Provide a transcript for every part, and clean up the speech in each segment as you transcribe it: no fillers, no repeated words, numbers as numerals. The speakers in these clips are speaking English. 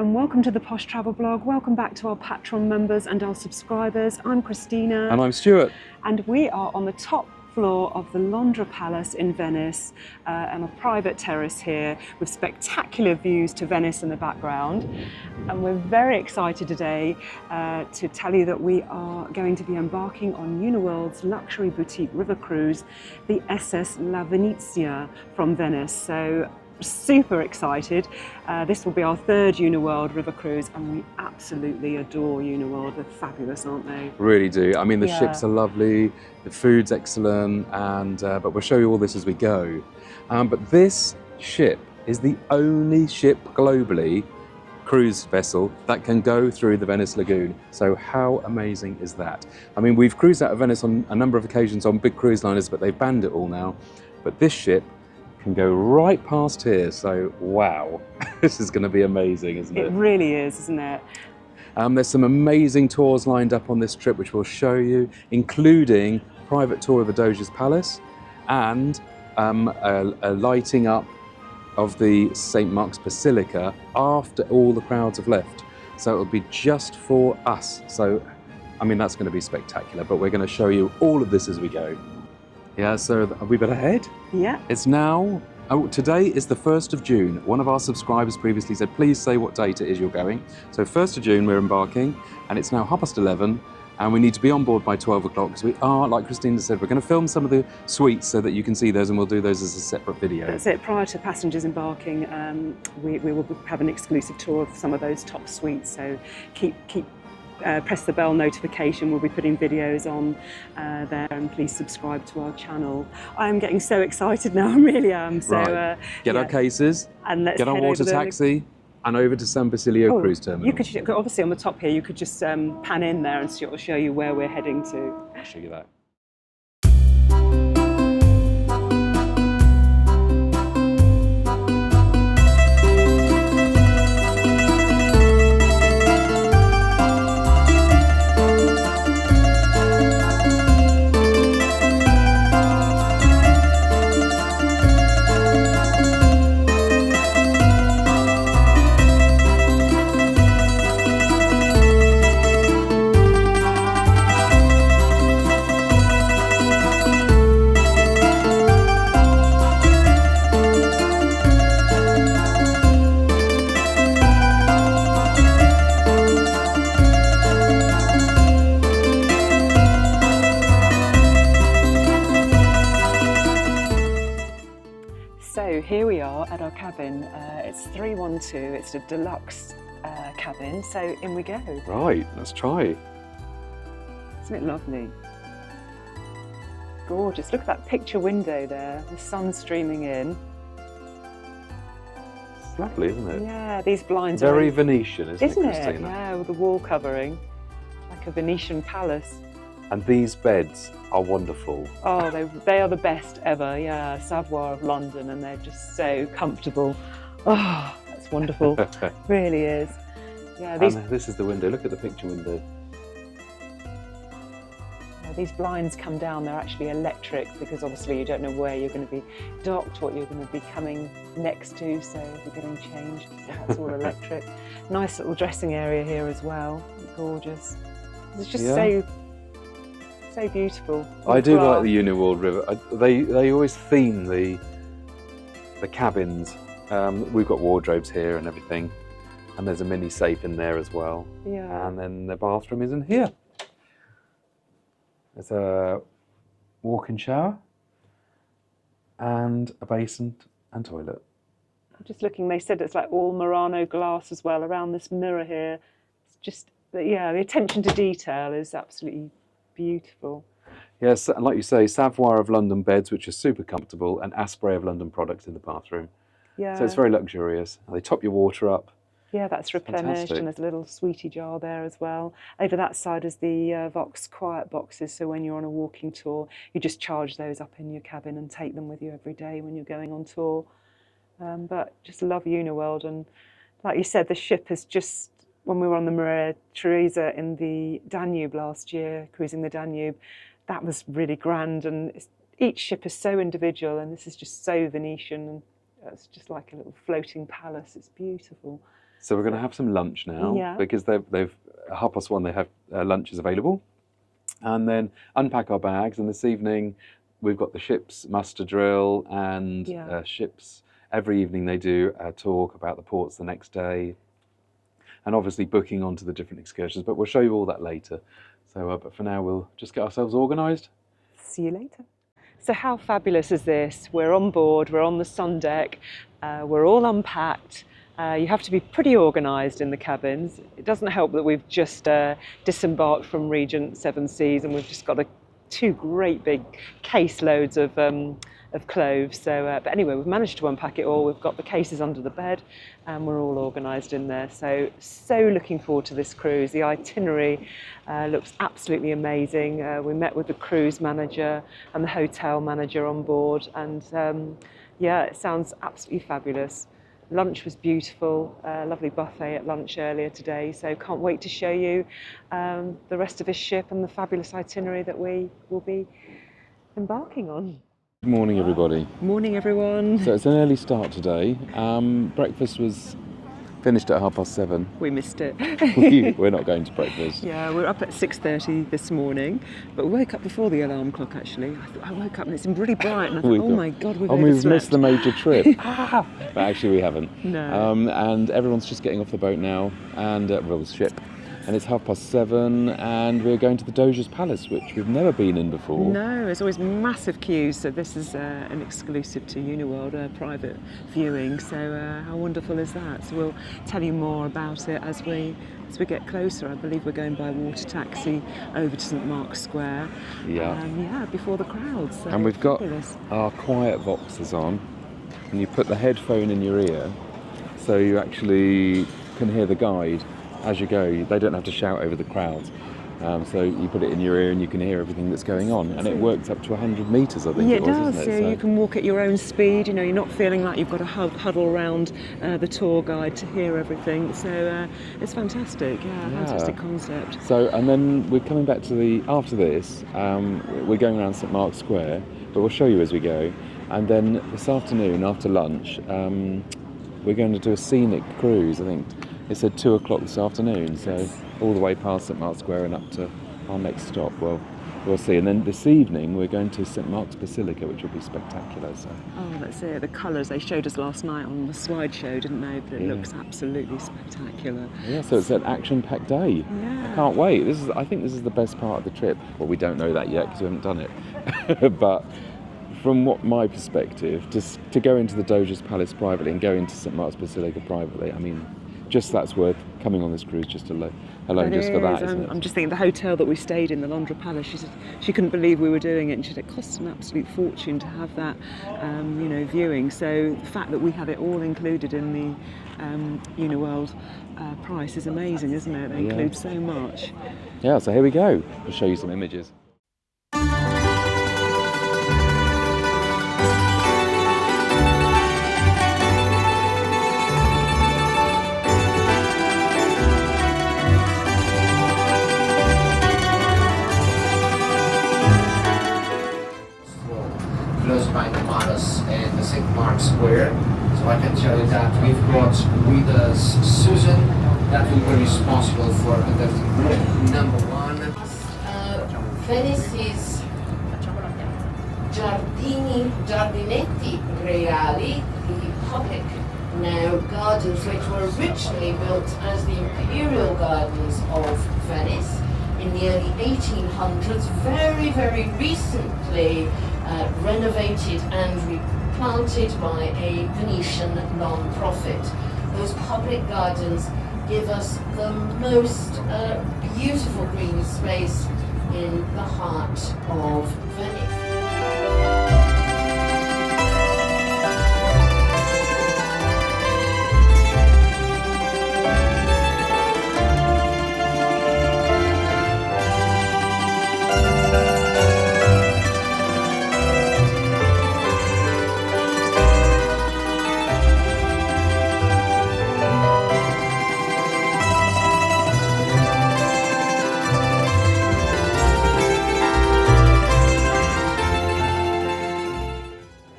Welcome to the Posh Travel Blog. Welcome back to our Patreon members and our subscribers. I'm Christina. And I'm Stuart. And we are on the top floor of the Londra Palace in Venice, on a private terrace here with spectacular views to Venice in the background. And we're very excited today to tell you that we are going to be embarking on Uniworld's luxury boutique river cruise, the SS La Venezia from Venice. So super excited. This will be our third Uniworld river cruise and we absolutely adore Uniworld. They're fabulous, aren't they? Really do. I mean, the ships are lovely, the food's excellent, and but we'll show you all this as we go. But this ship is the only ship globally, cruise vessel, that can go through the Venice lagoon. So how amazing is that? I mean, we've cruised out of Venice on a number of occasions on big cruise liners, but they've banned it all now. But this ship can go right past here, so wow, this is going to be amazing, isn't it? It really is, isn't it? There's some amazing tours lined up on this trip which we'll show you, including a private tour of the Doge's palace and a lighting up of the St. Mark's Basilica after all the crowds have left. So it'll be just for us. So, I mean, that's going to be spectacular, but we're going to show you all of this as we go. Yeah, so are we better head? Yeah. It's now, today is the 1st of June. One of our subscribers previously said, please say what date it is you're going. So 1st of June we're embarking and it's now 11:30 and we need to be on board by 12 o'clock because we are, like Christina said, we're going to film some of the suites so that you can see those and we'll do those as a separate video. That's it. Prior to passengers embarking, we will have an exclusive tour of some of those top suites, so press the bell notification. We'll be putting videos on there, and please subscribe to our channel. I'm getting so excited now, I really am. So right. Get our cases, and let's get our water taxi and over to San Basilio Cruise Terminal. You could, obviously on the top here, you could just pan in there and it'll show you where we're heading to. I'll show you that. So here we are at our cabin. It's 312, it's a deluxe cabin, so in we go. Right, let's try. Isn't it lovely? Gorgeous, look at that picture window there, the sun streaming in. It's lovely, isn't it? Yeah, these blinds are very very Venetian, isn't it, Christina? Yeah, with the wall covering, like a Venetian palace. And these beds are wonderful. Oh, they are the best ever, yeah. Savoie of London, and they're just so comfortable. Oh, that's wonderful. Really is. Yeah, and this is the window. Look at the picture window. These blinds come down, they're actually electric because obviously you don't know where you're going to be docked, what you're going to be coming next to, so you're getting changed, so that's all electric. Nice little dressing area here as well, gorgeous. It's just so beautiful. I do like the Uniworld River. They always theme the cabins. We've got wardrobes here and everything, and there's a mini safe in there as well. Yeah. And then the bathroom is in here. There's a walk-in shower and a basin and toilet. I'm just looking, they said it's like all Murano glass as well around this mirror here. It's just, yeah, the attention to detail is absolutely beautiful. Yes, and like you say, Savoir of London beds, which are super comfortable, and Asprey of London products in the bathroom. Yeah. So it's very luxurious. They top your water up. Yeah, that's replenished, fantastic. and there's a little sweetie jar there as well. Over that side is the Vox quiet boxes, so when you're on a walking tour, you just charge those up in your cabin and take them with you every day when you're going on tour. But just love Uniworld, and like you said, the ship is just, when we were on the Maria Teresa in the Danube last year, cruising the Danube, that was really grand, and each ship is so individual, and this is just so Venetian, and it's just like a little floating palace. It's beautiful. So we're going to have some lunch now, Yeah. because they've 1:30 they have lunches available, and then unpack our bags. And this evening we've got the ship's muster drill, and ships every evening they do a talk about the ports the next day, and obviously booking onto the different excursions. But we'll show you all that later. So, but for now we'll just get ourselves organised. See you later. So how fabulous is this? We're on board, we're on the sun deck, we're all unpacked. You have to be pretty organised in the cabins. It doesn't help that we've just disembarked from Regent Seven Seas, and we've just got two great big case loads of clothes. So, but anyway, we've managed to unpack it all. We've got the cases under the bed, and we're all organised in there. So looking forward to this cruise. The itinerary looks absolutely amazing. We met with the cruise manager and the hotel manager on board, and yeah, it sounds absolutely fabulous. Lunch was beautiful, lovely buffet at lunch earlier today, so can't wait to show you the rest of his ship and the fabulous itinerary that we will be embarking on. Good morning, everybody. Morning, everyone. So it's an early start today. Breakfast was finished at 7:30. We missed it. We're not going to breakfast. Yeah, we're up at 6:30 this morning, but we woke up before the alarm clock, actually. I woke up and it's really bright, and I thought, oh my God, we've missed the major trip. But actually we haven't. No. And everyone's just getting off the boat now, and well, the ship. And it's 7:30, and we're going to the Doge's Palace, which we've never been in before. No, there's always massive queues, so this is an exclusive to Uniworld, a private viewing. So how wonderful is that? So we'll tell you more about it as we get closer. I believe we're going by water taxi over to St Mark's Square. Yeah. Before the crowds. So and we've got fabulous. our quiet boxes on, and you put the headphone in your ear, so you actually can hear the guide as you go. They don't have to shout over the crowds. So you put it in your ear and you can hear everything that's going on, and it works up to 100 metres, I think. Yeah, it was, does. isn't it? So you can walk at your own speed. You know, you're not feeling like you've got to huddle around the tour guide to hear everything. So it's fantastic. Yeah, fantastic concept. So, and then we're coming back to after this, we're going around St Mark's Square, but we'll show you as we go. And then this afternoon, after lunch, we're going to do a scenic cruise. I think it said 2 o'clock this afternoon, so all the way past St Mark's Square and up to our next stop. Well, we'll see. And then this evening we're going to St Mark's Basilica, which will be spectacular. So. Oh, that's it. The colours they showed us last night on the slideshow, didn't they? But it looks absolutely spectacular. Yeah, so it's an action-packed day. Yeah. I can't wait. I think this is the best part of the trip. Well, we don't know that yet because we haven't done it. But from my perspective, just to go into the Doge's Palace privately and go into St Mark's Basilica privately, I mean, just that's worth coming on this cruise just alone just for that, isn't it? I'm just thinking the hotel that we stayed in, the Londra Palace, she said she couldn't believe we were doing it, and she said it costs an absolute fortune to have that viewing. So the fact that we have it all included in the Uniworld price is amazing, isn't it? They include so much. Yeah, so here we go. I'll show you some images. Close by the Maros and the St. Mark's Square. So I can tell you that we've got with us Susan, that will be responsible for conducting group number 1. Venice's Giardinetti Reali, the public now gardens, which were originally built as the imperial gardens of Venice, in the early 1800s, very, very recently renovated and replanted by a Venetian non-profit. Those public gardens give us the most beautiful green space in the heart of Venice.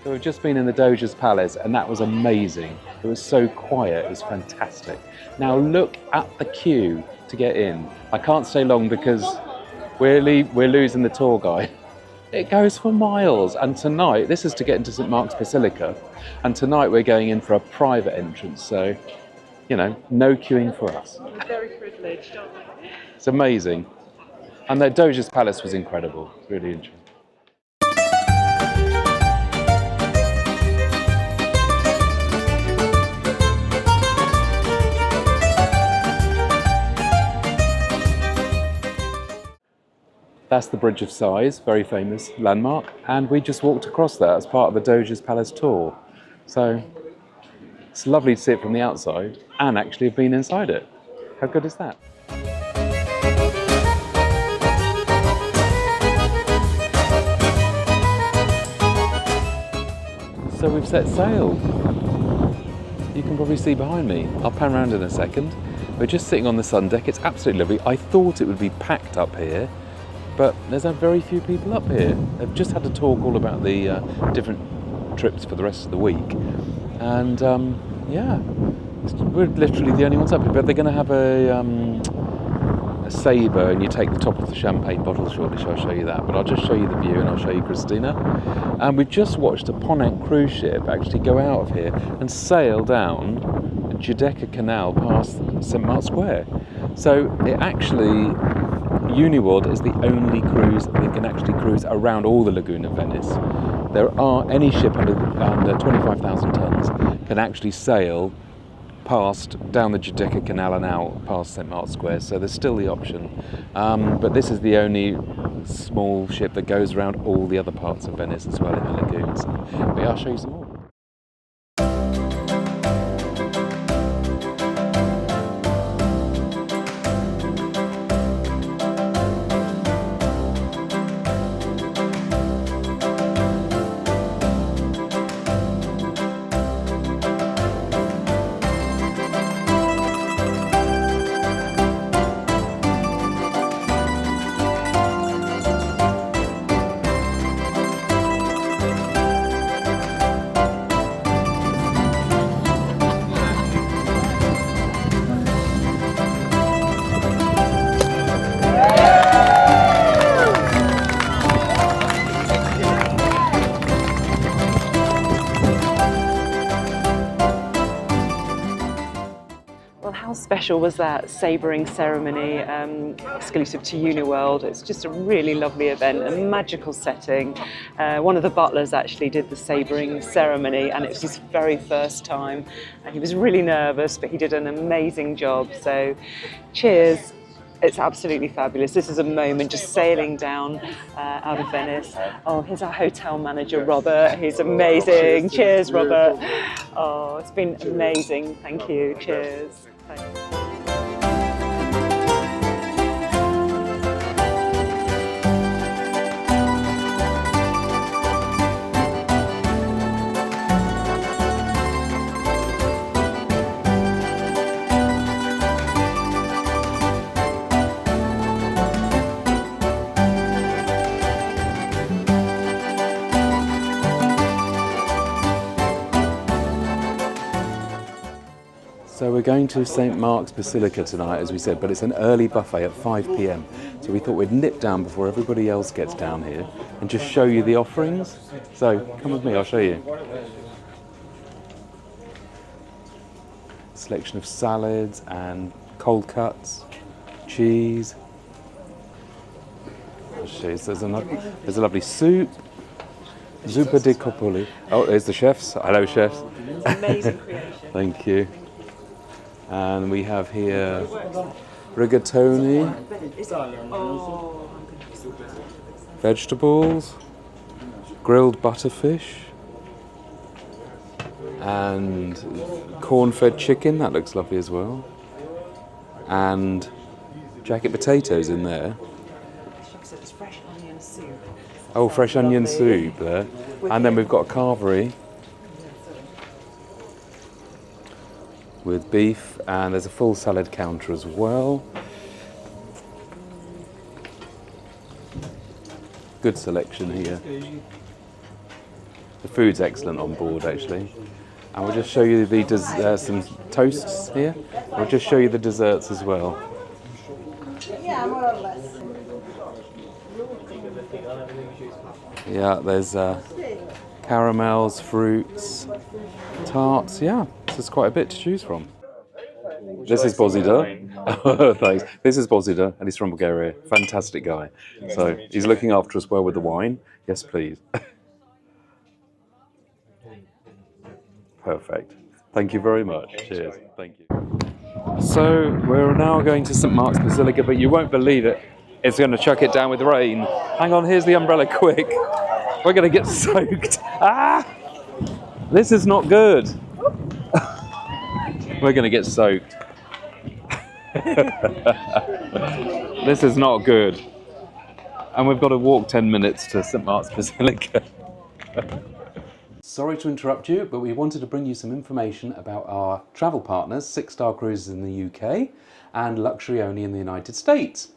So we've just been in the Doge's Palace and that was amazing. It was so quiet, it was fantastic. Now look at the queue to get in. I can't stay long because we're losing the tour guide. It goes for miles, and tonight, this is to get into St. Mark's Basilica, and tonight we're going in for a private entrance, so, you know, no queuing for us. We're very privileged, aren't we? It's amazing. And the Doge's Palace was incredible, really interesting. That's the Bridge of Sighs, very famous landmark, and we just walked across that as part of the Doge's Palace tour. So it's lovely to see it from the outside and actually have been inside it. How good is that? So we've set sail. You can probably see behind me. I'll pan around in a second. We're just sitting on the sun deck. It's absolutely lovely. I thought it would be packed up here, but there's very few people up here. They've just had to talk all about the different trips for the rest of the week. And yeah, we're literally the only ones up here. But they're going to have a saber, and you take the top of the champagne bottle shortly, so I'll show you that. But I'll just show you the view and I'll show you Christina. And we've just watched a Ponant cruise ship actually go out of here and sail down the Giudecca Canal past St. Mark's Square. So it actually, Uniworld is the only cruise that can actually cruise around all the lagoon of Venice. Any ship under 25,000 tons can actually sail past down the Giudecca Canal and out past St. Mark's Square, so there's still the option. But this is the only small ship that goes around all the other parts of Venice as well in the lagoons. But yeah, I'll show you some more. How special was that sabering ceremony, exclusive to Uniworld? It's just a really lovely event, a magical setting. One of the butlers actually did the sabering ceremony, and it was his very first time, and he was really nervous, but he did an amazing job. So cheers. It's absolutely fabulous. This is a moment just sailing down out of Venice. Oh, here's our hotel manager, Robert. He's amazing. Cheers, Robert. Oh, it's been amazing. Thank you. Cheers. Thanks. So we're going to St. Mark's Basilica tonight, as we said, but it's an early buffet at 5 p.m. So we thought we'd nip down before everybody else gets down here and just show you the offerings. So come with me, I'll show you. Selection of salads and cold cuts, cheese. There's a lovely soup. Zuppa di copoli. Oh, there's the chefs. Hello, chefs. Amazing creation. Thank you. And we have here rigatoni, Oh, vegetables, grilled butterfish, and corn-fed chicken. That looks lovely as well. And jacket potatoes in there. it's fresh onion soup. Oh, fresh onion Lovely. soup there. And then we've got a carvery with beef, and there's a full salad counter as well. Good selection here. The food's excellent on board, actually. And we'll just show you the some toasts here. We'll just show you the desserts as well. Yeah, more or less. Yeah, there's caramels, fruits, tarts. Yeah, there's quite a bit to choose from. This is Bozida. Oh, thanks. This is Bozida, and he's from Bulgaria. Fantastic guy. So he's looking after us well with the wine. Yes, please. Perfect. Thank you very much. Cheers. Thank you. So we're now going to St. Mark's Basilica, but you won't believe it. It's going to chuck it down with rain. Hang on, here's the umbrella, quick. We're going to get soaked. Ah! This is not good. We're going to get soaked. This is not good. And we've got to walk 10 minutes to St. Mark's Basilica. Sorry to interrupt you, but we wanted to bring you some information about our travel partners, 6-star Cruises in the UK and Luxury Only in the United States.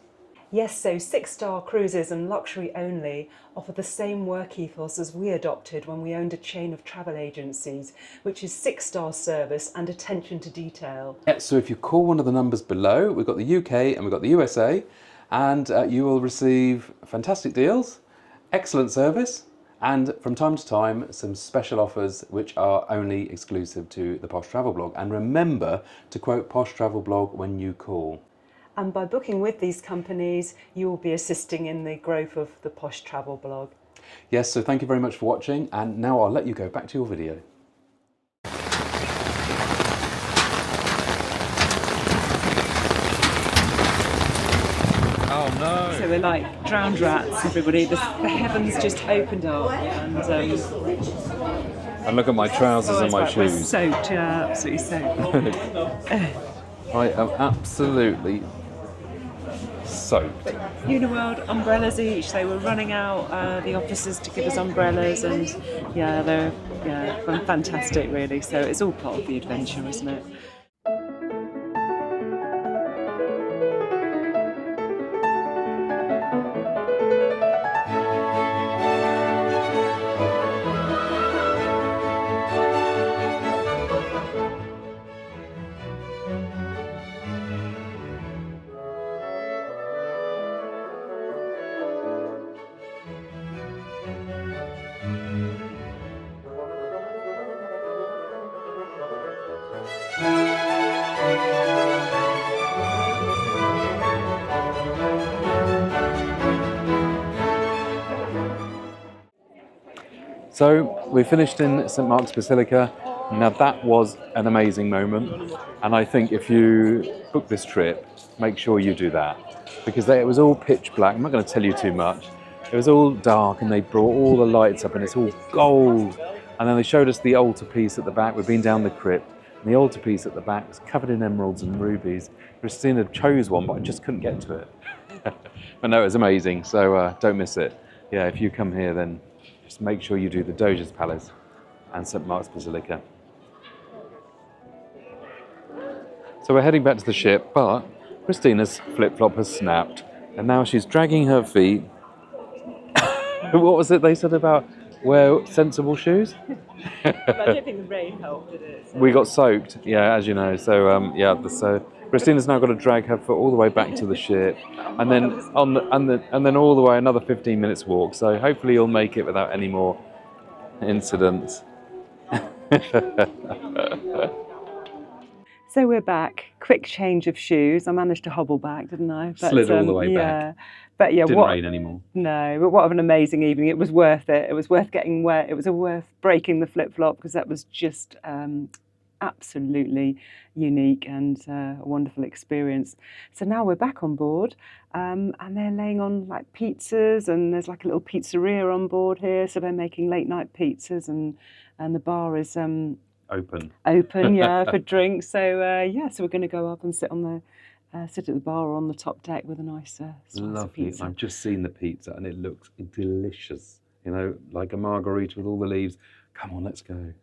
Yes, so 6-star Cruises and Luxury Only offer the same work ethos as we adopted when we owned a chain of travel agencies, which is 6-star service and attention to detail. Yeah, so if you call one of the numbers below, we've got the UK and we've got the USA, and you will receive fantastic deals, excellent service, and from time to time some special offers which are only exclusive to the Posh Travel Blog. And remember to quote Posh Travel Blog when you call. And by booking with these companies, you will be assisting in the growth of the Posh Travel Blog. Yes, so thank you very much for watching, and now I'll let you go back to your video. Oh no! So we're like drowned rats, everybody. The heavens just opened up, and And look at my trousers and my we're shoes. soaked, yeah, absolutely soaked. I am absolutely soaked. Uniworld umbrellas each. They were running out, the officers, to give us umbrellas, and yeah, they're fantastic, really. So it's all part of the adventure, isn't it? So we finished in St. Mark's Basilica. Now that was an amazing moment, and I think if you book this trip, make sure you do that, because it was all pitch black. I'm not going to tell you too much. It was all dark, and they brought all the lights up, and it's all gold. And then they showed us the altarpiece at the back. We've been down the crypt, and the altarpiece at the back was covered in emeralds and rubies. Christina chose one, but I just couldn't get to it. But no, it was amazing, so don't miss it. Yeah, if you come here, then just make sure you do the Doge's Palace and St. Mark's Basilica. So we're heading back to the ship, but Christina's flip-flop has snapped, and now she's dragging her feet. What was it they said about wear sensible shoes? I don't think the rain helped, did it? So. We got soaked, yeah, as you know. So so Christina's now got to drag her foot all the way back to the ship, and then and then all the way another 15 minutes walk. So hopefully you'll make it without any more incidents. So we're back. Quick change of shoes. I managed to hobble back, didn't I? But, Slid all the way back. But yeah, Didn't rain anymore. No, but what an amazing evening. It was worth it. It was worth getting wet. It was worth breaking the flip-flop because that was just absolutely unique and a wonderful experience. So now we're back on board and they're laying on like pizzas, and there's like a little pizzeria on board here. So they're making late night pizzas, and the bar is open, yeah, for drinks. So yeah, so we're going to go up and sit at the bar or on the top deck with a nice slice of pizza. I've just seen the pizza and it looks delicious. You know, like a margarita with all the leaves. Come on, let's go.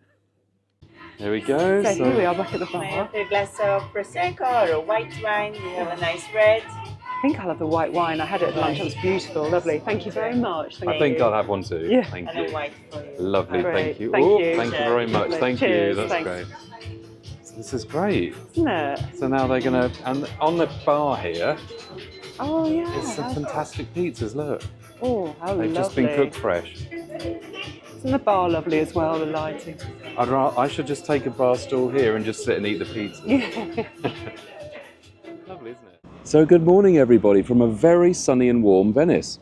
There we go. So here we are back at the bar. I have a glass of Prosecco or a white wine. You have a nice red. I think I'll have the white wine. I had it at lunch. It was beautiful, lovely. Thank you very much. I think I'll have one too. Yeah. Thank And you. a white for you. Lovely, Great. thank you. Thank Oh, you. thank you very much. Lovely. Thank Cheers. you. That's Thanks. great. So this is great. Isn't it? So now they're gonna, and on the bar here, Oh yeah. there's some fantastic pizzas. Look, Oh, how they've lovely. just been cooked fresh. Isn't the bar lovely as well, the lighting? I should just take a bar stool here and just sit and eat the pizza. Yeah. Lovely, isn't it? So good morning, everybody, from a very sunny and warm Venice.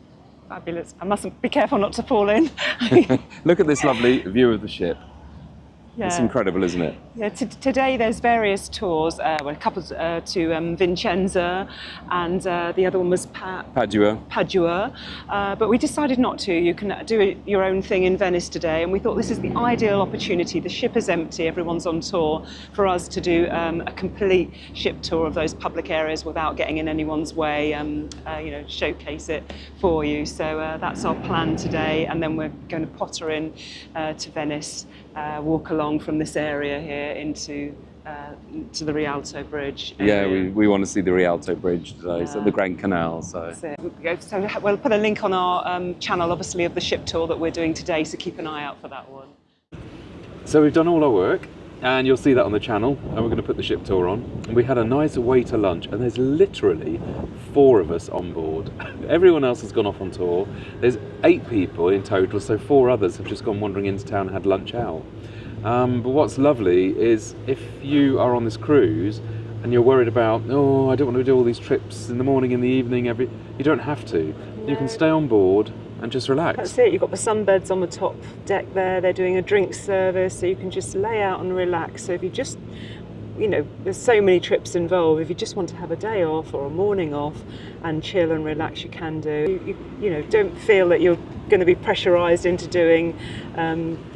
Fabulous. I mustn't be careful not to fall in. Look at this lovely view of the ship. Yeah. It's incredible, isn't it? Yeah, today there's various tours. Well, a couple to Vicenza, and the other one was Padua. But we decided not to. You can do your own thing in Venice today, and we thought this is the ideal opportunity. The ship is empty, everyone's on tour, for us to do a complete ship tour of those public areas without getting in anyone's way. You know, showcase it for you. So that's our plan today, and then we're going to potter in to Venice. Walk along from this area here into to the Rialto Bridge. Yeah, we want to see the Rialto Bridge today, so the Grand Canal. So we'll put a link on our channel, obviously, of the ship tour that we're doing today, so keep an eye out for that one. So we've done all our work, and you'll see that on the channel, and we're going to put the ship tour on. And we had a nice waiter lunch, and there's literally 4 of us on board. Everyone else has gone off on tour. There's 8 people in total, so 4 others have just gone wandering into town and had lunch out. But what's lovely is if you are on this cruise and you're worried about, oh, I don't want to do all these trips in the morning, in the evening, you don't have to. You can stay on board and just relax. That's it. You've got the sunbeds on the top deck there. They're doing a drink service, so you can just lay out and relax. So if you just, you know, there's so many trips involved. If you just want to have a day off or a morning off and chill and relax, you can do. You know, don't feel that you're going to be pressurised into doing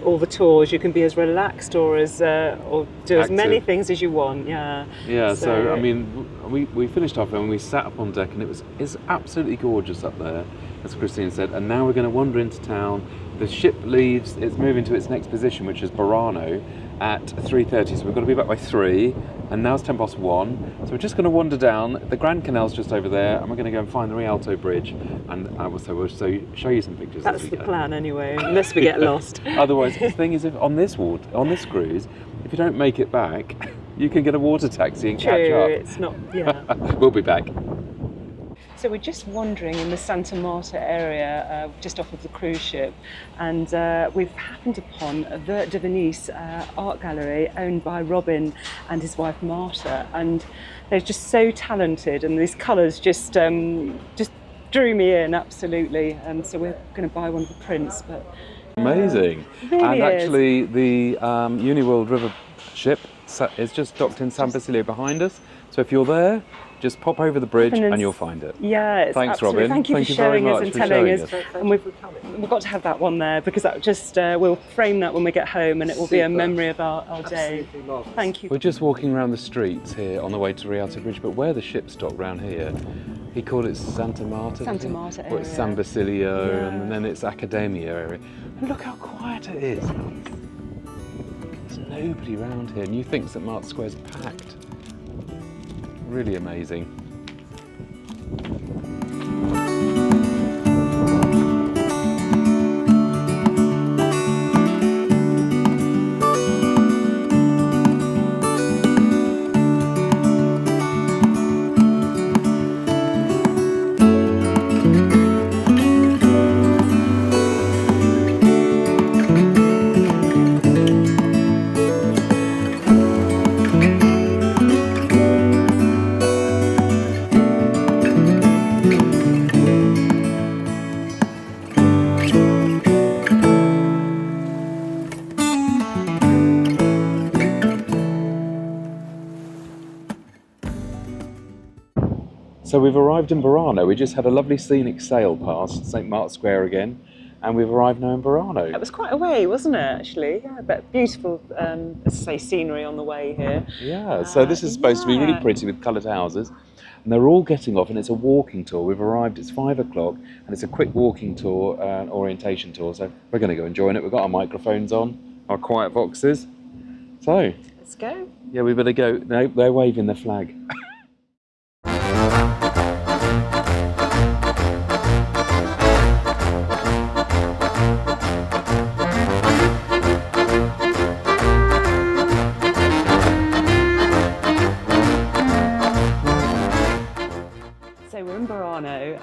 all the tours. You can be as relaxed or do as many things as you want. Yeah. Yeah. So I mean, we finished off and we sat up on deck, and it's absolutely gorgeous up there, as Christine said. And now we're going to wander into town. The ship leaves. It's moving to its next position, which is Burano, at 3:30. So we've got to be back by 3, and now it's 1:10. So we're just going to wander down. The Grand Canal's just over there, and we're going to go and find the Rialto Bridge, and we'll show you some pictures. That's the plan anyway, unless we get lost. Otherwise, the thing is, if on this cruise, if you don't make it back, you can get a water taxi and catch up. It's not. Yeah. We'll be back. So we're just wandering in the Santa Marta area, just off of the cruise ship, and we've happened upon the Venice art gallery owned by Robin and his wife Marta, and they're just so talented, and these colours just drew me in absolutely, and so we're going to buy one of the prints. But amazing. Really and is. actually the Uniworld River ship is just docked in San Basilica behind us, so if you're there, just pop over the bridge and you'll find it. Yeah, it's thanks, absolutely. Robin. Thank you for very showing us much and for telling showing us. And we've got to have that one there, because that just we'll frame that when we get home, and it will be a memory of our day. Thank you. We're just walking around the streets here on the way to Rialto Bridge, but where the ship's docked round here, he called it Santa Marta. Santa Marta area. Well, it's San Basilio, and then it's Academia area. And look how quiet it is. There's nobody around here, and you think St Mark's Square's packed. Really amazing. So we've arrived in Burano. We just had a lovely scenic sail past St. Mark's Square again, and we've arrived now in Burano. It was quite a way, wasn't it, actually? Yeah, but beautiful, as I say, scenery on the way here. Yeah, so this is supposed to be really pretty with coloured houses. And they're all getting off, and it's a walking tour. We've arrived, it's 5 o'clock, and it's a quick walking tour, an orientation tour. So we're going to go and join it. We've got our microphones on, our quiet boxes. So, let's go. Yeah, we better go. No, they're waving the flag.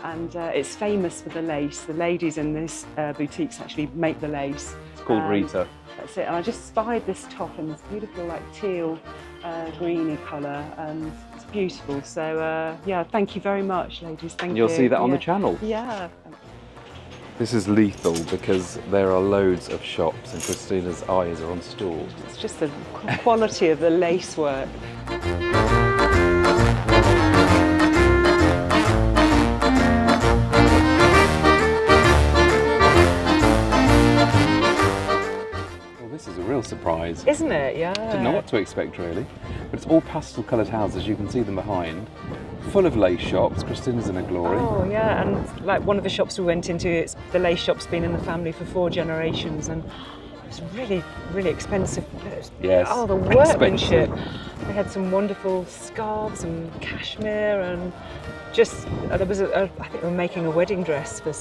And it's famous for the lace. The ladies in this boutiques actually make the lace. It's called Rita. That's it. And I just spied this top in this beautiful, like teal, greeny colour, and it's beautiful. So yeah, thank you very much, ladies. Thank you. You'll see that on the channel. Yeah. This is lethal because there are loads of shops, and Christina's eyes are on stalls. It's just the quality of the lace work. This is a real surprise. Isn't it? Yeah. Didn't know what to expect really. But it's all pastel coloured houses, you can see them behind. Full of lace shops, Christina's in her glory. Oh yeah, and like one of the shops we went into, the lace shop's been in the family for 4 generations, and it's really, really expensive. Yes. Oh, the workmanship. They had some wonderful scarves and cashmere, and just there was I think they were making a wedding dress for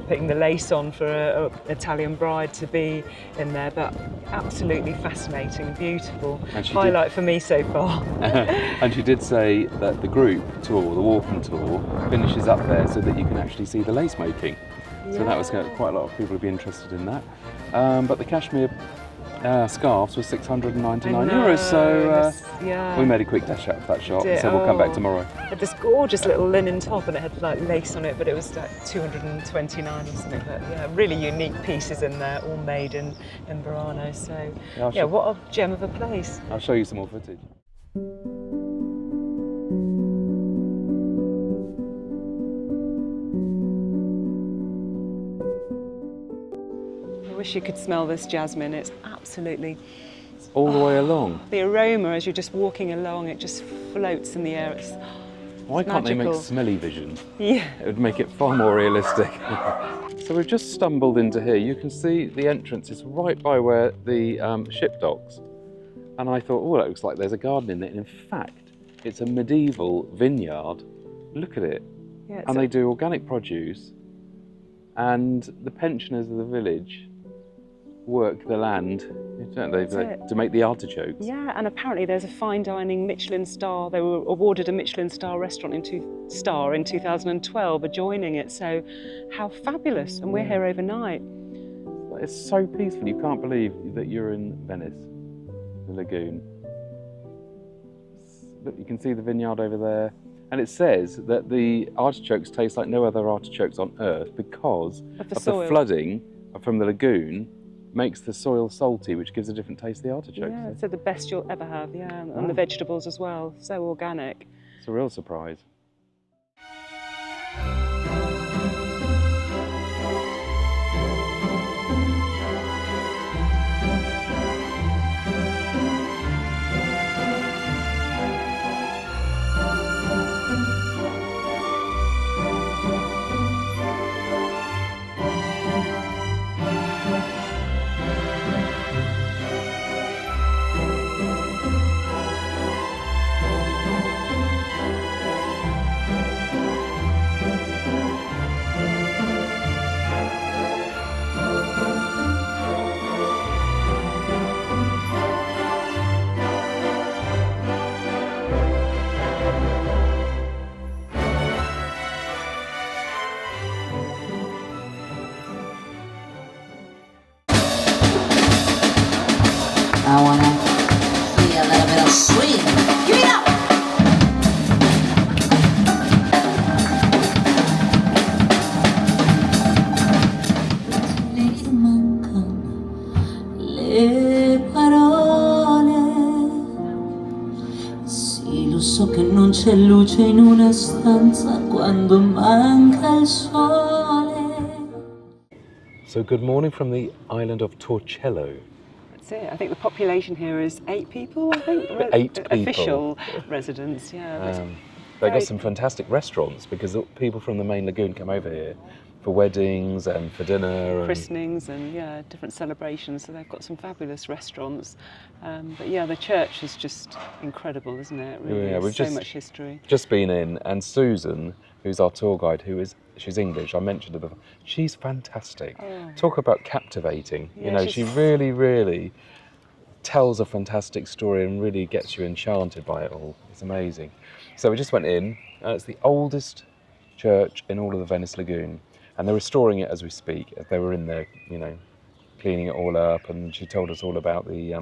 putting the lace on for an Italian bride to be in there, but absolutely fascinating and beautiful. Highlight for me so far. And she did say that the group tour, the walking tour, finishes up there so that you can actually see the lace making. Yeah. So that was quite a lot of people would be interested in that. But the cashmere scarves were €699, so yeah. We made a quick dash out of that shop, so we'll come back tomorrow. It had this gorgeous little linen top, and it had like lace on it, but it was like $229 or something. But yeah, really unique pieces in there, all made in Burano. So yeah, what a gem of a place. I'll show you some more footage. I wish you could smell this jasmine. It's absolutely... It's all the way along. The aroma as you're just walking along, it just floats in the air. Why can't they make smelly vision? Yeah. It would make it far more realistic. So we've just stumbled into here. You can see the entrance is right by where the ship docks. And I thought, oh, it looks like there's a garden in it. And in fact, it's a medieval vineyard. Look at it. Yeah, and they do organic produce. And the pensioners of the village work the land, don't they, to make the artichokes. Yeah, and apparently there's a fine dining Michelin star. They were awarded a Michelin star restaurant in 2012, adjoining it. So how fabulous! And we're here overnight. It's so peaceful. You can't believe that you're in Venice, the lagoon. Look, you can see the vineyard over there. And it says that the artichokes taste like no other artichokes on earth because of the flooding from the lagoon makes the soil salty, which gives a different taste to the artichokes. Yeah, so the best you'll ever have, yeah, and the vegetables as well, so organic. It's a real surprise. I wanna see a little bit of swing. Give it up! Ti mancano le parole. Sì, lo so che non c'è luce in una stanza quando manca il sole. So good morning from the island of Torcello. That's it. I think the population here is 8 people, I think. 8 people. Official residents, yeah. They got some fantastic restaurants because people from the main lagoon come over here for weddings and for dinner. And Christenings and different celebrations, so they've got some fabulous restaurants. But yeah, the church is just incredible, isn't it? Really, we've so much history. Just been in, and Susan, who's our tour guide, she's English, I mentioned her before, she's fantastic. Oh. Talk about captivating. Yeah, you know, she really, really tells a fantastic story and really gets you enchanted by it all. It's amazing. So we just went in, and it's the oldest church in all of the Venice lagoon, and they're restoring it as we speak. They were in there, you know, cleaning it all up, and she told us all about the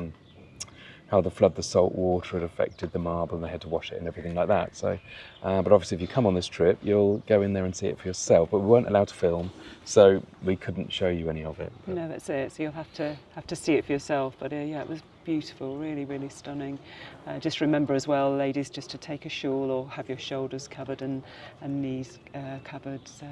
how the flood, the salt water had affected the marble, and they had to wash it and everything like that. So, but obviously, if you come on this trip, you'll go in there and see it for yourself. But we weren't allowed to film, so we couldn't show you any of it. But No, that's it. So you'll have to see it for yourself. But yeah, it was beautiful, really, really stunning. Just remember as well, ladies, just to take a shawl or have your shoulders covered and knees covered. So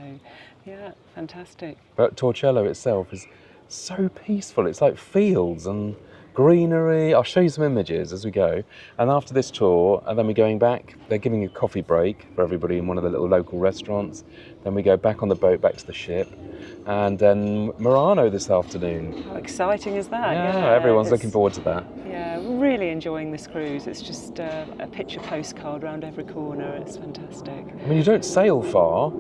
yeah, fantastic. But Torcello itself is so peaceful. It's like fields and greenery. I'll show you some images as we go. And after this tour, and then we're going back, they're giving a coffee break for everybody in one of the little local restaurants. Then we go back on the boat, back to the ship. And then Murano this afternoon. How exciting is that? Yeah, everyone's looking forward to that. Yeah, really enjoying this cruise. It's just a picture postcard around every corner. It's fantastic. I mean, you don't sail far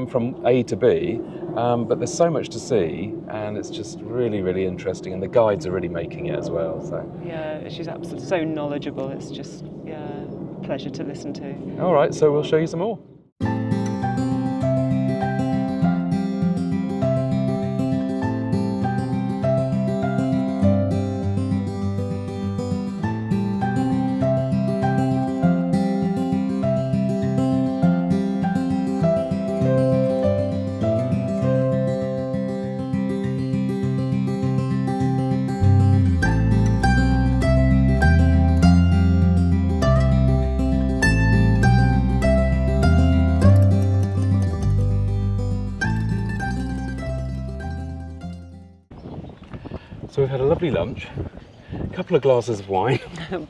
from A to B, but there's so much to see, and it's just really, really interesting. And the guides are really making it as well. So Yeah, she's absolutely so knowledgeable. It's just a pleasure to listen to. all right, so we'll show you some more. So we've had a lovely lunch, a couple of glasses of wine.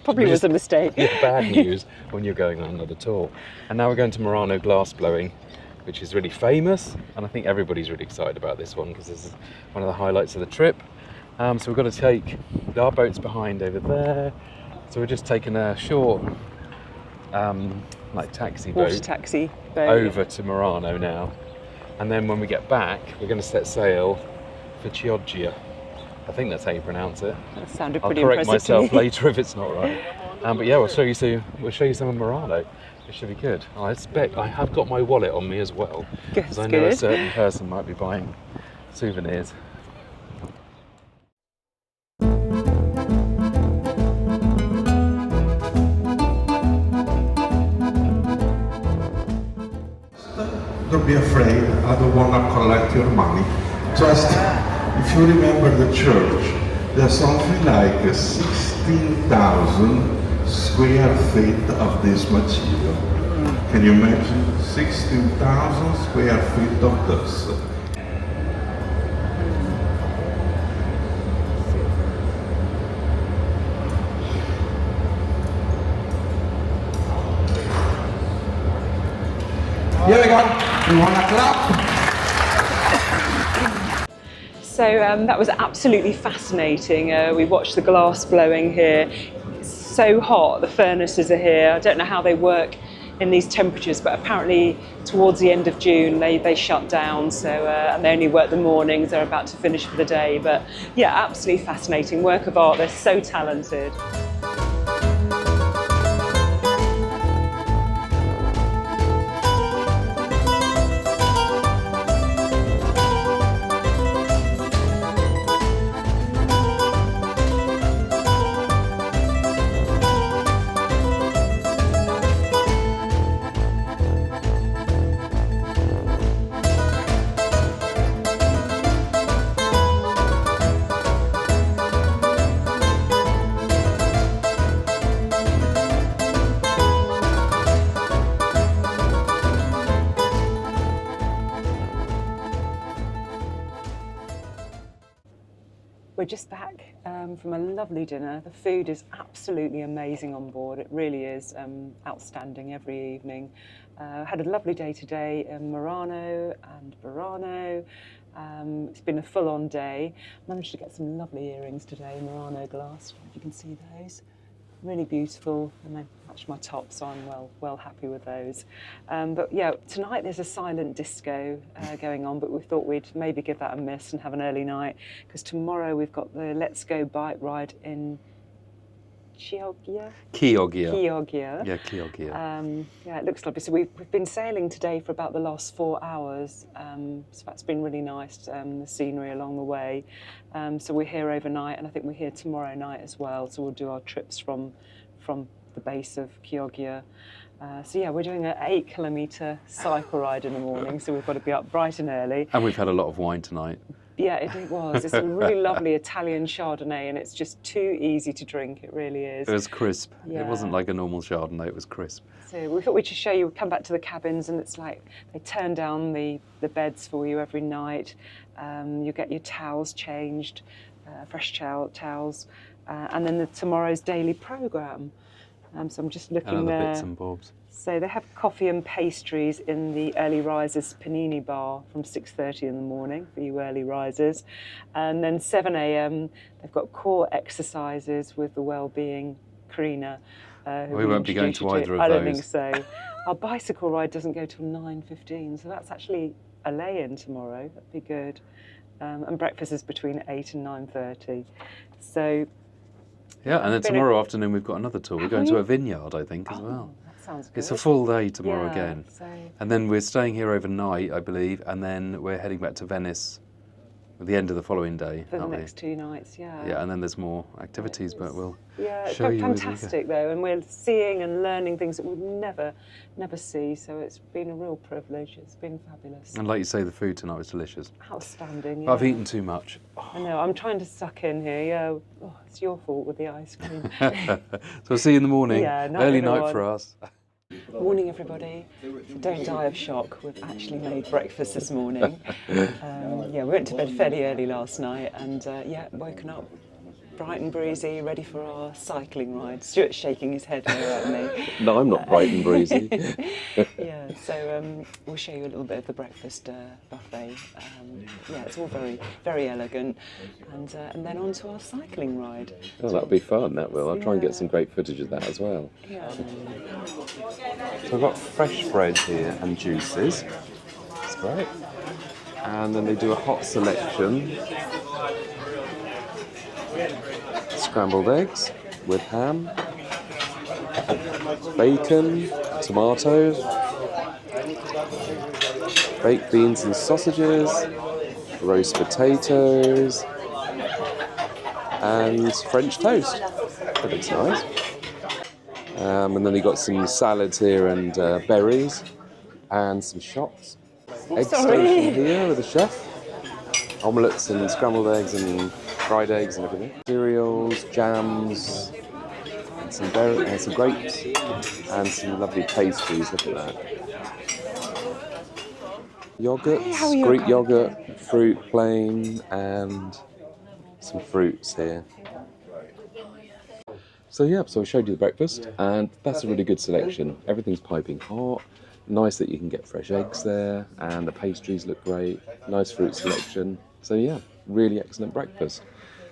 Probably was a mistake. Yeah, bad news when you're going on another tour. And now we're going to Murano glassblowing, which is really famous, and I think everybody's really excited about this one because this is one of the highlights of the trip. So we've got to take our boats behind over there. So we're just taking a short like taxi boat Water taxi boat. over to Murano now. And then when we get back, we're going to set sail for Chioggia. I think that's how you pronounce it. That sounded I'll pretty correct impressive myself to me. later if it's not right. But yeah, we'll show you some of Murano. It should be good. I expect I have got my wallet on me as well, because I know a good. certain person might be buying souvenirs. Don't be afraid, I don't want to collect your money. Just, if you remember the church, there's something like 16,000 square feet of this material. Can you imagine? 16,000 square feet of this. Here we go. You want to clap? So that was absolutely fascinating. We watched the glass blowing here. It's so hot, the furnaces are here. I don't know how they work in these temperatures, but apparently towards the end of June they shut down, so and they only work the mornings. They're about to finish for the day, but yeah, absolutely fascinating work of art. They're so talented. We're just back from a lovely dinner. The food is absolutely amazing on board. It really is outstanding every evening. Had a lovely day today in Murano and Burano. It's been a full-on day. Managed to get some lovely earrings today, Murano glass, if you can see those. Really beautiful, and they match my top, so I'm well happy with those. But yeah, tonight there's a silent disco going on, but we thought we'd maybe give that a miss and have an early night, because tomorrow we've got the Let's Go bike ride in Chioggia? Chioggia. Yeah, Chioggia. Yeah, it looks lovely. So we've been sailing today for about the last 4 hours. So that's been really nice, the scenery along the way. So we're here overnight, and I think we're here tomorrow night as well. So we'll do our trips from the base of Chioggia. So yeah, we're doing an 8-kilometre cycle ride in the morning, so we've got to be up bright and early. And we've had a lot of wine tonight. Yeah, it was. It's a really lovely Italian Chardonnay, and it's just too easy to drink. It really is. It was crisp. Yeah. It wasn't like a normal Chardonnay, it was crisp. So we thought we'd just show you, come back to the cabins, and it's like they turn down the beds for you every night. You get your towels changed, fresh towels, and then tomorrow's daily programme. So I'm just looking and other there. bits and bobs. So they have coffee and pastries in the early risers panini bar from 6:30 in the morning for you early risers. And then 7 a.m. they've got core exercises with the Wellbeing Karina. We won't be going to either of those. I don't think so. Our bicycle ride doesn't go till 9:15, so that's actually a lay-in tomorrow. That'd be good. And breakfast is between 8 and 9:30. So yeah, and then tomorrow afternoon we've got another tour. We're going to a vineyard, I think, as well. That sounds good. It's a full day tomorrow again. So And then we're staying here overnight, I believe, and then we're heading back to Venice at the end of the following day. for the aren't we? next 2 nights, yeah. Yeah, and then there's more activities, but we'll Yeah, it's show you as we go. fantastic though, and we're seeing and learning things that we'd never see. So it's been a real privilege. It's been fabulous, And like you say, the food tonight was delicious. outstanding. But I've yeah. eaten too much. I know. I'm trying to suck in here. Yeah, oh, it's your fault with the ice cream. So we'll see you in the morning. Yeah, night, Early night everyone. for us. Morning, everybody. Don't die of shock. We've actually made breakfast this morning. Yeah, we went to bed fairly early last night, and yeah, woken up bright and breezy, ready for our cycling ride. Stuart's shaking his head here at me. No, I'm not bright and breezy. Yeah, so we'll show you a little bit of the breakfast buffet. Yeah, it's all very, very elegant, and then on to our cycling ride. Oh, that'll be fun, that will. I'll try and get Yeah. some great footage of that as well. Yeah. So I've got fresh bread here and juices. That's great. And then they do a hot selection. Scrambled eggs with ham, bacon, tomatoes, baked beans and sausages, roast potatoes, and French toast. That looks nice. And then you've got some salads here and berries and some shots. Egg station here with the chef. Omelettes and scrambled eggs and fried eggs and everything. Cereals, jams, and some berries, some grapes, and some lovely pastries. Look at that. Yogurts, Greek yogurt, fruit plain, and some fruits here. So yeah, so I showed you the breakfast, and that's a really good selection. Everything's piping hot. Nice that you can get fresh eggs there, and the pastries look great. Nice fruit selection. So yeah, really excellent breakfast.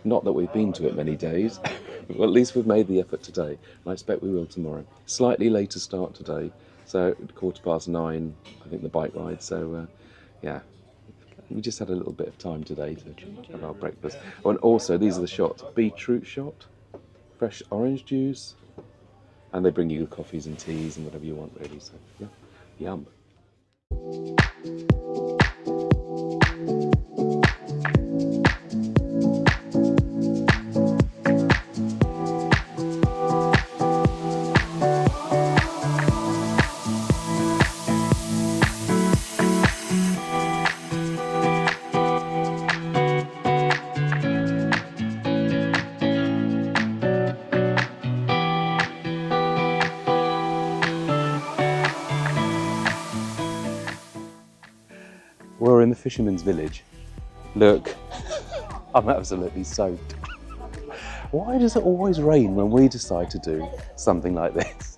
Not that we've been to it many days, but at least we've made the effort today, and I expect we will tomorrow. Slightly later start today, so 9:15, I think, the bike ride. So yeah, we just had a little bit of time today to have our breakfast. Oh, and also, these are the shots: beetroot shot, fresh orange juice, and they bring you coffees and teas and whatever you want, really. So yeah, yum. We're in the fisherman's village. Look, I'm absolutely soaked. Why does it always rain when we decide to do something like this?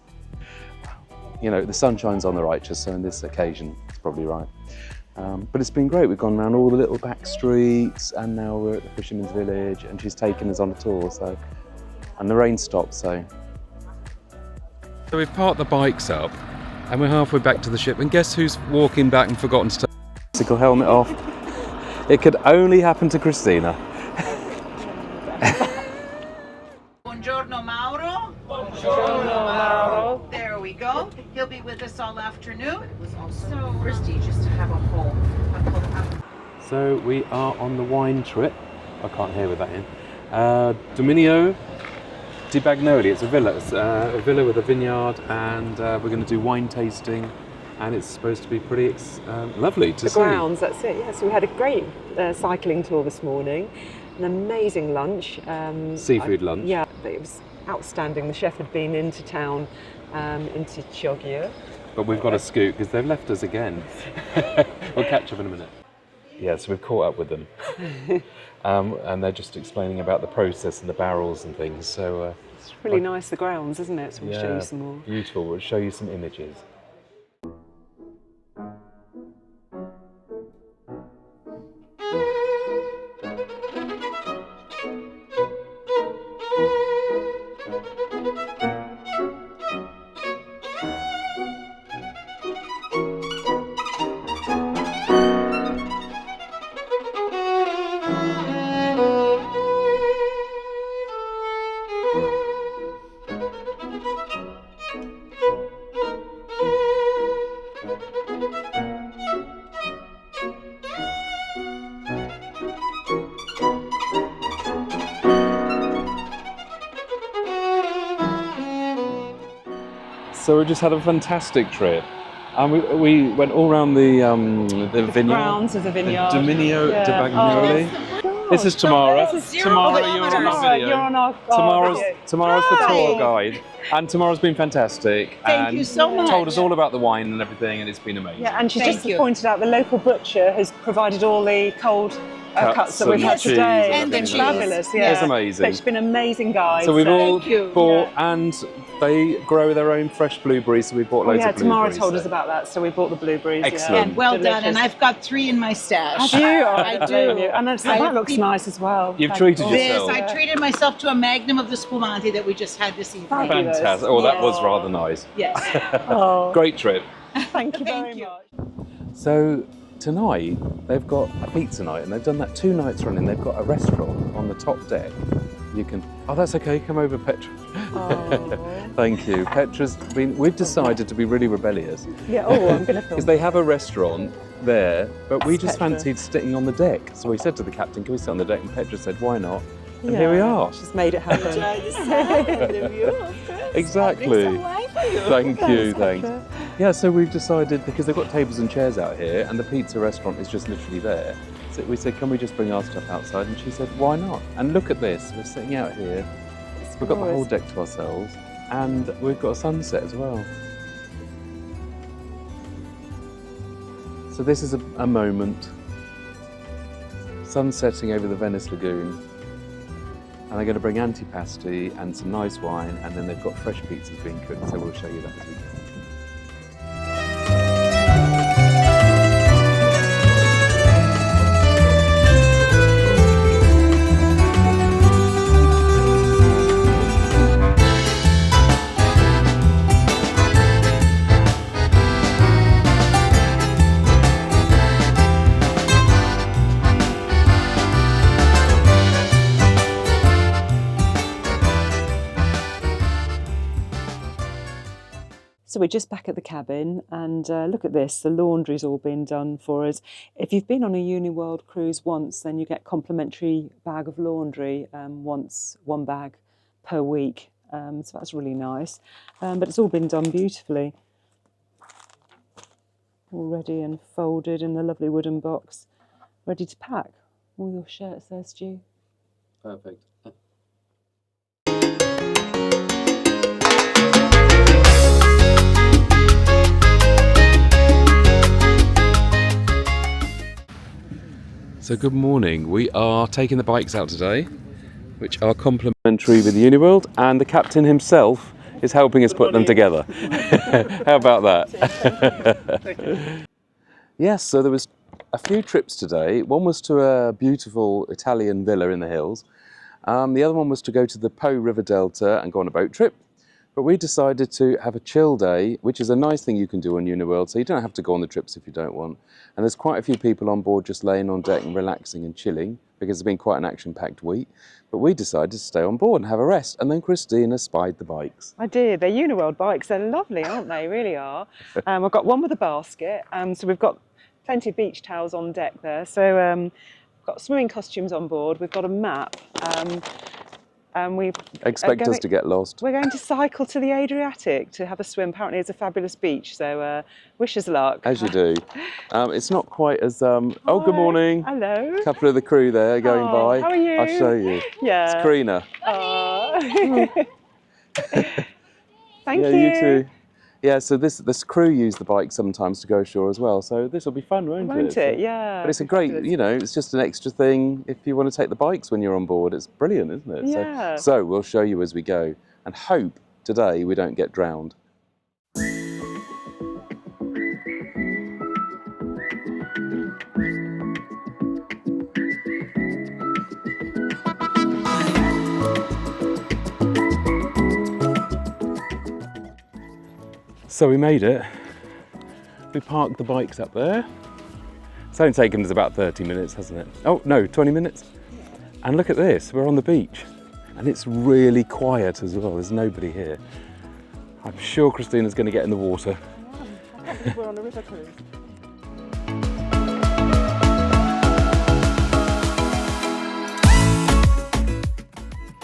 You know, the sun shines on the righteous, so in this occasion, it's probably right. But it's been great. We've gone around all the little back streets, and now we're at the Fisherman's Village, and she's taken us on a tour, so, and the rain stopped, so. So we've parked the bikes up, and we're halfway back to the ship, and guess who's walking back and forgotten to take the bicycle helmet off? It could only happen to Christina. Buongiorno, Mauro. Buongiorno, Mauro. There we go. He'll be with us all afternoon. It was also so prestigious to have a whole. So we are on the wine trip. I can't hear with that in. Dominio di Bagnoli. It's a villa. It's a villa with a vineyard, and we're going to do wine tasting. And it's supposed to be pretty lovely to see. The grounds, that's it. Yeah, so we had a great cycling tour this morning. An amazing lunch. Seafood lunch. Yeah, but it was outstanding. The chef had been into town, into Chioggia. But we've got to scoot because they've left us again. We'll catch up in a minute. Yeah, so we've caught up with them. And they're just explaining about the process and the barrels and things. So it's really nice, the grounds, isn't it? So we'll show you some more. Beautiful. We'll show you some images. So we just had a fantastic trip, and we went all around the vineyard. Grounds of the vineyard. Dominio Yeah. di Bagnoli. This is Tamara. Tamara, you're on our video. You're on our Tamara's the tour guide, and Tamara's been fantastic. Thank you so much. Told us all about the wine and everything, and it's been amazing. Yeah, and she Thank just you. pointed out the local butcher has provided all the cold cuts that we've and had cheese today. and It's everything. fabulous, yeah. It's amazing. But she's been an amazing guide. So we've all Thank you. bought, and they grow their own fresh blueberries, so we bought loads yeah, of blueberries. Tamara told us about that, so we bought the blueberries. Excellent. Yeah. And well done. Delicious. And I've got 3 in my stash. Have you? Oh, I don't do. blame you. And that I- looks nice as well. You've Thank treated you. This, yourself. I treated myself to a magnum of the spumante that we just had this evening. Fabulous. Fantastic. Oh, that Yes. was rather nice. Yes. Oh, Great trip. thank you Thank very you. much. So tonight they've got a pizza night, and they've done that 2 nights running. They've got a restaurant on the top deck. You can. Oh, that's okay. Come over, Petra. Oh. Thank you. Petra's been. We've decided to be really rebellious Yeah, oh, I'm going to film. because they have a restaurant there, but we just Petra. fancied sitting on the deck. So we said to the captain, "Can we sit on the deck?" And Petra said, "Why not?" And Yeah, here we are. She's made it happen. Exactly. Thank you. Thanks. Petra. Yeah, so we've decided, because they've got tables and chairs out here, and the pizza restaurant is just literally there. So we said, can we just bring our stuff outside? And she said, why not? And look at this, we're sitting out here. We've got the whole deck to ourselves, and we've got a sunset as well. So this is a moment. Sun setting over the Venice lagoon. And they're going to bring antipasti and some nice wine, and then they've got fresh pizzas being cooked, so we'll show you that as we go. So we're just back at the cabin, and look at this, the laundry's all been done for us. If you've been on a Uniworld cruise once, then you get complimentary bag of laundry once, 1 bag per week. So that's really nice. But it's all been done beautifully. All ready and folded in the lovely wooden box, ready to pack. All your shirts there, Stu. Perfect. So good morning. We are taking the bikes out today, which are complimentary with Uniworld, and the captain himself is helping us put them together. How about that? Yes, so there was a few trips today. One was to a beautiful Italian villa in the hills. The other one was to go to the Po River Delta and go on a boat trip. But we decided to have a chill day, which is a nice thing you can do on Uniworld, so you don't have to go on the trips if you don't want. And there's quite a few people on board just laying on deck and relaxing and chilling, because it's been quite an action-packed week. But we decided to stay on board and have a rest, and then Christina spied the bikes. I did. They're Uniworld bikes. They're lovely, aren't they? Really are. I've got one with a basket, so we've got plenty of beach towels on deck there. So we've got swimming costumes on board. We've got a map. And we Expect us to get lost. We're going to cycle to the Adriatic to have a swim. Apparently it's a fabulous beach, so wish us luck. As you do. It's not quite as... Oh, good morning. Hello. A couple of the crew there going by. How are you? I'll show you. Yeah. It's Karina. Thank Yeah, you. you too. Yeah, so this crew use the bike sometimes to go ashore as well, so this will be fun, won't it? Won't it? Yeah. But it's a great, you know, it's just an extra thing if you want to take the bikes when you're on board. It's brilliant, isn't it? Yeah. So we'll show you as we go, and hope today we don't get drowned. So we made it. We parked the bikes up there. It's only taken us about 30 minutes, hasn't it? Oh no, 20 minutes. And look at this, we're on the beach. And it's really quiet as well, there's nobody here. I'm sure Christina's going to get in the water. I think we're on a river cruise.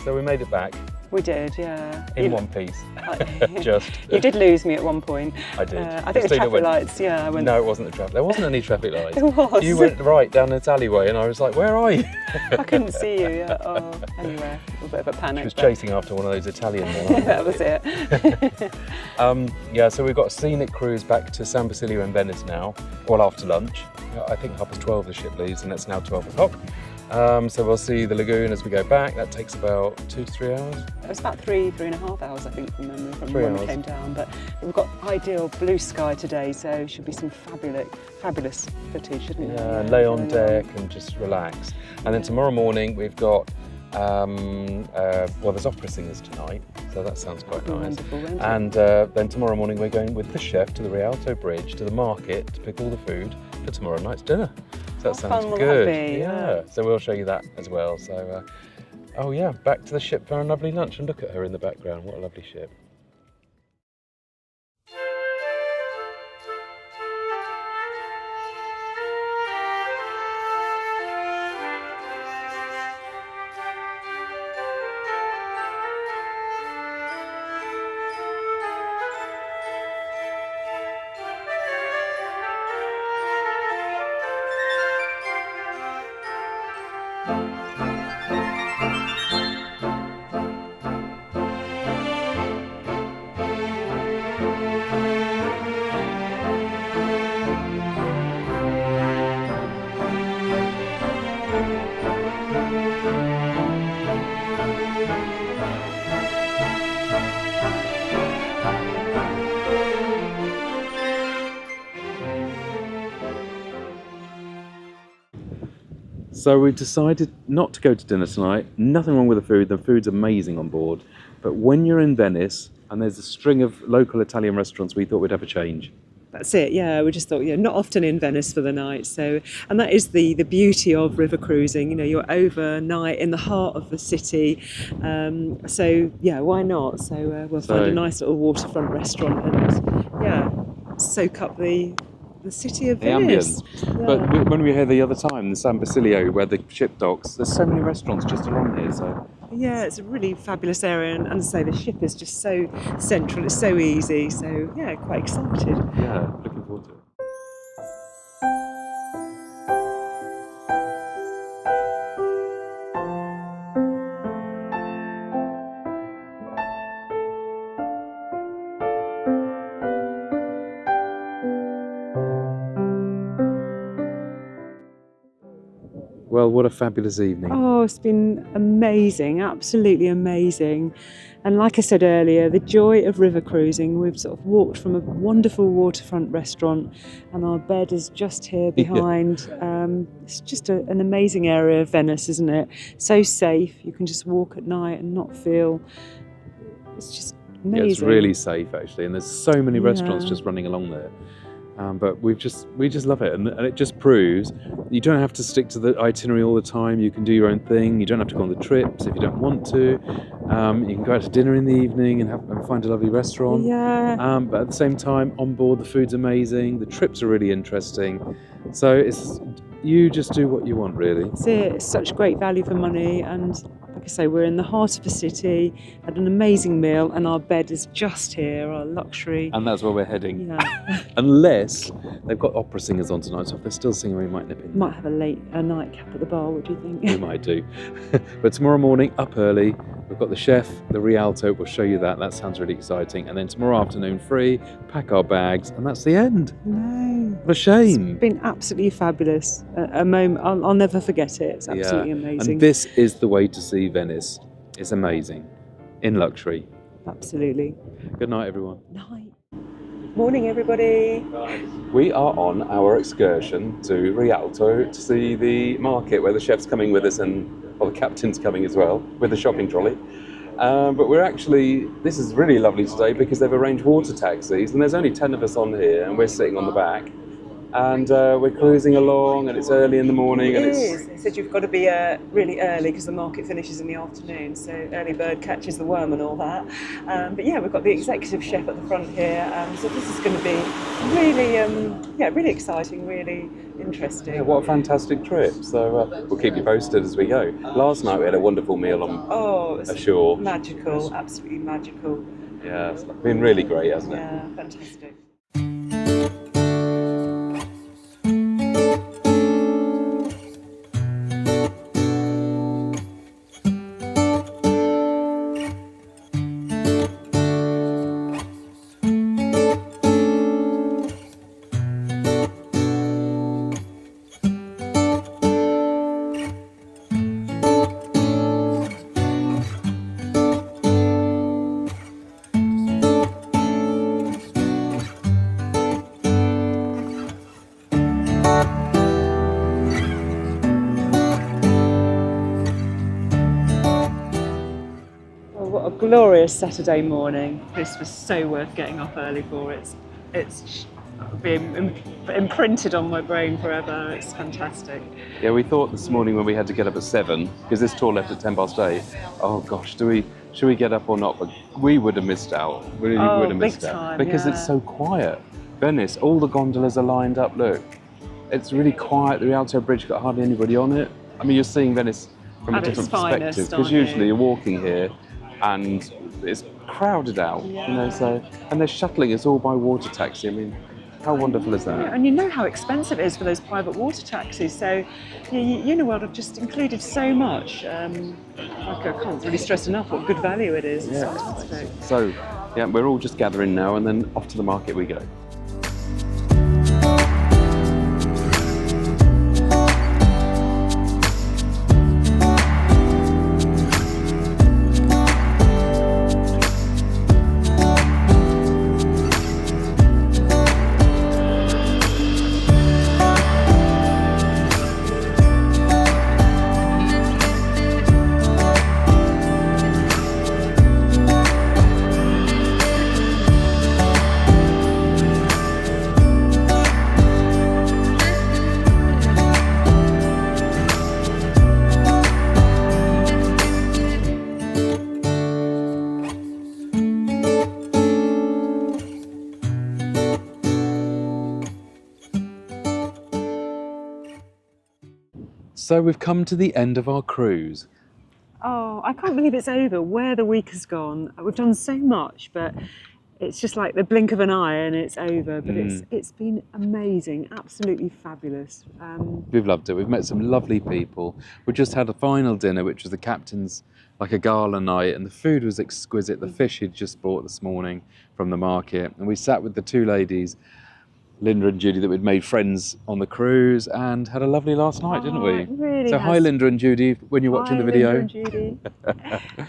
So we made it back. We did, yeah. In one piece. Just. You did lose me at one point. I did. I think the traffic lights, yeah. No, it wasn't the traffic. There wasn't any traffic lights. There was. You went right down this alleyway and I was like, where are you? I couldn't see you, yeah. Oh, anyway, a bit of a panic. She was chasing after one of those Italian men. That was it. Yeah, so we've got a scenic cruise back to San Basilio in Venice now, well after lunch. I think 12:30 the ship leaves and it's now 12 o'clock. So we'll see the lagoon as we go back. That takes about 2 to 3 hours. It was about 3.5 hours, I think, from memory, from 3 when hours. we came down. But we've got ideal blue sky today, so should be some fabulous footage, shouldn't it? Yeah, lay on deck and just relax. And then tomorrow morning we've got, well, there's opera singers tonight, so that sounds quite nice. Wonderful, won't it? And then tomorrow morning we're going with the chef to the Rialto Bridge, to the market, to pick all the food for tomorrow night's dinner. So that How sounds fun will good. that be? Yeah, so we'll show you that as well. So, oh yeah, back to the ship for a lovely lunch, and look at her in the background. What a lovely ship. So we've decided not to go to dinner tonight. Nothing wrong with the food. The food's amazing on board. But when you're in Venice and there's a string of local Italian restaurants, we thought we'd have a change. That's it, yeah. We just thought, not often in Venice for the night. So, and that is the beauty of river cruising. You're overnight in the heart of the city. So, yeah, why not? So we'll find a nice little waterfront restaurant and, soak up the city of Venice. The ambience. But when we were here the other time, the San Basilio, where the ship docks, there's so many restaurants just along here. So yeah, it's a really fabulous area, and as I say, the ship is just so central. It's so easy. So yeah, quite excited. yeah, looking forward to it. Well, what a fabulous evening. Oh, it's been amazing, absolutely amazing. And like I said earlier, the joy of river cruising. We've sort of walked from a wonderful waterfront restaurant and our bed is just here behind. It's just an amazing area of Venice, isn't it? So safe, you can just walk at night and not feel, it's just amazing. Yeah, it's really safe actually, and there's so many restaurants just running along there. But we just love it, and it just proves you don't have to stick to the itinerary all the time. You can do your own thing. You don't have to go on the trips if you don't want to. You can go out to dinner in the evening and find a lovely restaurant. Yeah. But at the same time, on board, the food's amazing. The trips are really interesting. So you just do what you want, really. It's it. It's such great value for money, and like I say, we're in the heart of the city, had an amazing meal, and our bed is just here, our luxury. And that's where we're heading. Yeah. Unless they've got opera singers on tonight, so if they're still singing, we might nip in. Might have a nightcap at the bar, what do you think? We might do. But tomorrow morning, up early, we've got the chef, the Rialto, we'll show you that. That sounds really exciting. And then tomorrow afternoon, free, pack our bags, and that's the end. No. What a shame. It's been absolutely fabulous. A moment, I'll never forget it. It's absolutely amazing. And this is the way to see Venice. It's amazing. In luxury. Absolutely. Good night, everyone. Night. Morning, everybody. We are on our excursion to Rialto to see the market where the chef's coming with us and the captain's coming as well with the shopping trolley. But this is really lovely today because they've arranged water taxis and there's only 10 of us on here and we're sitting on the back. And we're cruising along and it's early in the morning. It is. They said you've got to be really early because the market finishes in the afternoon, so early bird catches the worm and all that. But yeah, we've got the executive chef at the front here, so this is going to be really exciting, really interesting. Yeah, what a fantastic trip. So we'll keep you posted as we go. Last night we had a wonderful meal on ashore. Magical, absolutely magical. Yeah, it's been really great, hasn't it? Yeah, fantastic. Glorious Saturday morning. This was so worth getting up early for. It's been imprinted on my brain forever. It's fantastic. Yeah, we thought this morning when we had to get up at 7 because this tour left at 8:10. Oh gosh, should we get up or not? But we would have missed out. We really would have missed out because it's so quiet. Venice, all the gondolas are lined up. Look, it's really quiet. The Rialto Bridge got hardly anybody on it. I mean, you're seeing Venice from a different perspective because usually you're walking here and it's crowded out, and they're shuttling us all by water taxi. I mean, how wonderful is that? Yeah, and you know how expensive it is for those private water taxis, so Uniworld have just included so much. I can't really stress enough what good value it is. It's fantastic. So, yeah, we're all just gathering now and then off to the market we go. So we've come to the end of our cruise. Oh, I can't believe it's over. Where the week has gone. We've done so much, but it's just like the blink of an eye and it's over. But it's been amazing, absolutely fabulous. We've loved it. We've met some lovely people. We just had a final dinner, which was the captain's, like a gala night, and the food was exquisite. The fish he'd just bought this morning from the market, and we sat with the two ladies Linda and Judy that we'd made friends on the cruise and had a lovely last night, didn't we? It really So hi has. Linda and Judy when you're watching Hi, the video. Linda and Judy.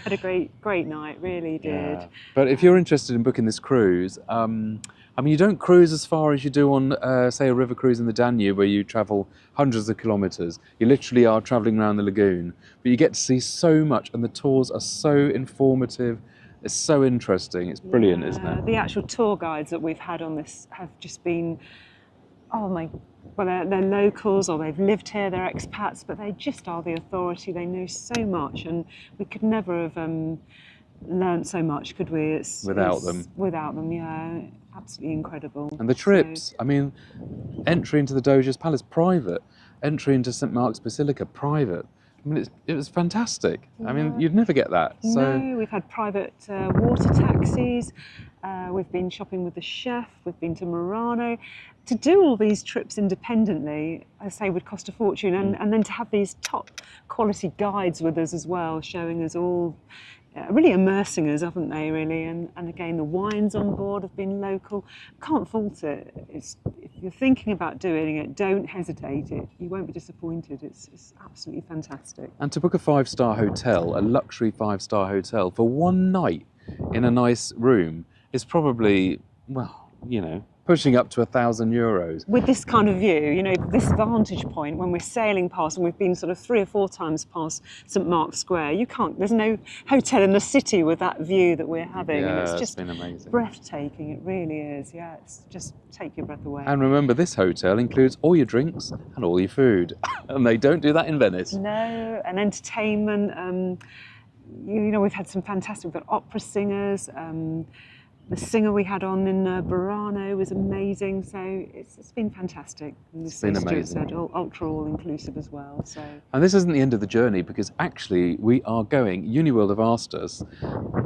Had a great night, really did. Yeah. But if you're interested in booking this cruise, I mean, you don't cruise as far as you do on, say, a river cruise in the Danube where you travel hundreds of kilometres. You literally are travelling around the lagoon, but you get to see so much and the tours are so informative. It's so interesting. It's brilliant, isn't it? The actual tour guides that we've had on this have just been, well, they're locals or they've lived here, they're expats, but they just are the authority. They know so much, and we could never have learned so much, could we? Without them. Without them, yeah. Absolutely incredible. And the trips, I mean, entry into the Doge's Palace, private. Entry into St Mark's Basilica, private. I mean, it was fantastic. I mean, you'd never get that. So. No, we've had private water taxis. We've been shopping with the chef. We've been to Murano. To do all these trips independently, I say, would cost a fortune. And then to have these top quality guides with us as well, showing us all, really immersing us, haven't they, really? And again, the wines on board have been local. Can't fault it. If you're thinking about doing it, don't hesitate. You won't be disappointed. It's absolutely fantastic. And to book a 5-star hotel, a luxury 5-star hotel, for one night in a nice room is probably, well, you know, pushing up to €1,000. With this kind of view, you know, this vantage point, when we're sailing past, and we've been sort of 3 or 4 times past St Mark's Square, there's no hotel in the city with that view that we're having. Yeah, and it's it's just been amazing. Breathtaking, it really is. Yeah, it's just take your breath away. And remember, this hotel includes all your drinks and all your food. And they don't do that in Venice. No, and entertainment. You know, we've had some fantastic, we've got opera singers. The singer we had on in Burano was amazing, so it's been fantastic. And It's been amazing. Said, ultra all-inclusive as well. So. And this isn't the end of the journey, because actually we are going, Uniworld have asked us,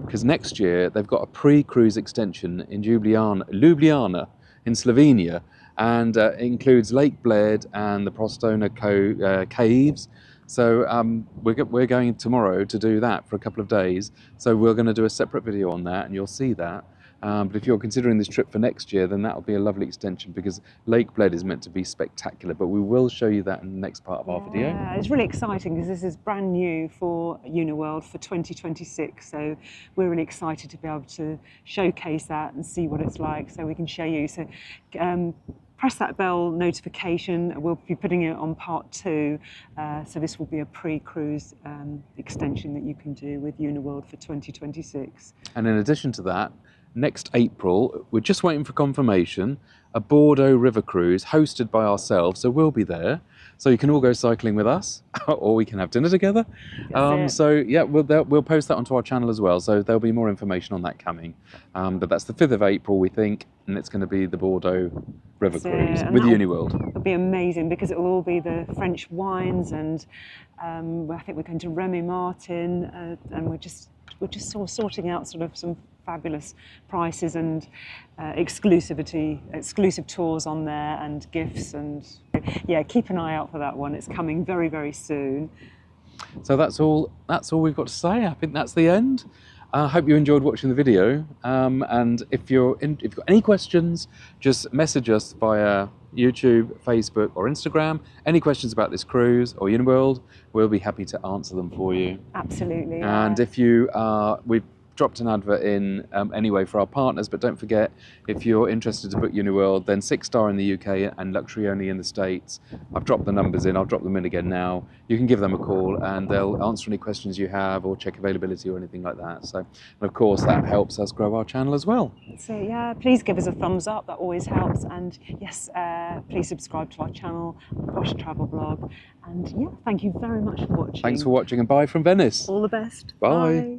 because next year they've got a pre-cruise extension in Ljubljana in Slovenia, and it includes Lake Bled and the Prostona caves. So we're going tomorrow to do that for a couple of days. So we're going to do a separate video on that, and you'll see that. But if you're considering this trip for next year, then that'll be a lovely extension, because Lake Bled is meant to be spectacular. But we will show you that in the next part of our video. Yeah, it's really exciting because this is brand new for Uniworld for 2026. So we're really excited to be able to showcase that and see what it's like, so we can show you. So press that bell notification. We'll be putting it on part 2. So this will be a pre-cruise extension that you can do with Uniworld for 2026. And in addition to that, next April, we're just waiting for confirmation, a Bordeaux river cruise hosted by ourselves. So we'll be there. So you can all go cycling with us, or we can have dinner together. So yeah, we'll post that onto our channel as well. So there'll be more information on that coming. But that's the 5th of April, we think, and it's going to be the Bordeaux river cruise with Uniworld. It'll be amazing because it will all be the French wines, and I think we're going to Remy Martin, and we're just sort of sorting out sort of some fabulous prices and exclusive tours on there, and gifts, and yeah, keep an eye out for that one. It's coming very, very soon. So that's all we've got to say. I think that's the end. I hope you enjoyed watching the video, and if you've got any questions, just message us via YouTube, Facebook or Instagram. Any questions about this cruise or Uniworld, we'll be happy to answer them for you. Absolutely. And if we've dropped an advert in anyway for our partners, but don't forget, if you're interested to book Uniworld, then 6-star in the UK and luxury only in the States. I've dropped the numbers in, I'll drop them in again now. You can give them a call and they'll answer any questions you have or check availability or anything like that. So, and of course, that helps us grow our channel as well. So yeah, please give us a thumbs up, that always helps. And yes, please subscribe to our channel, ThePoshTravelBlog. And yeah, thank you very much for watching. Thanks for watching, and bye from Venice. All the best. Bye. Bye.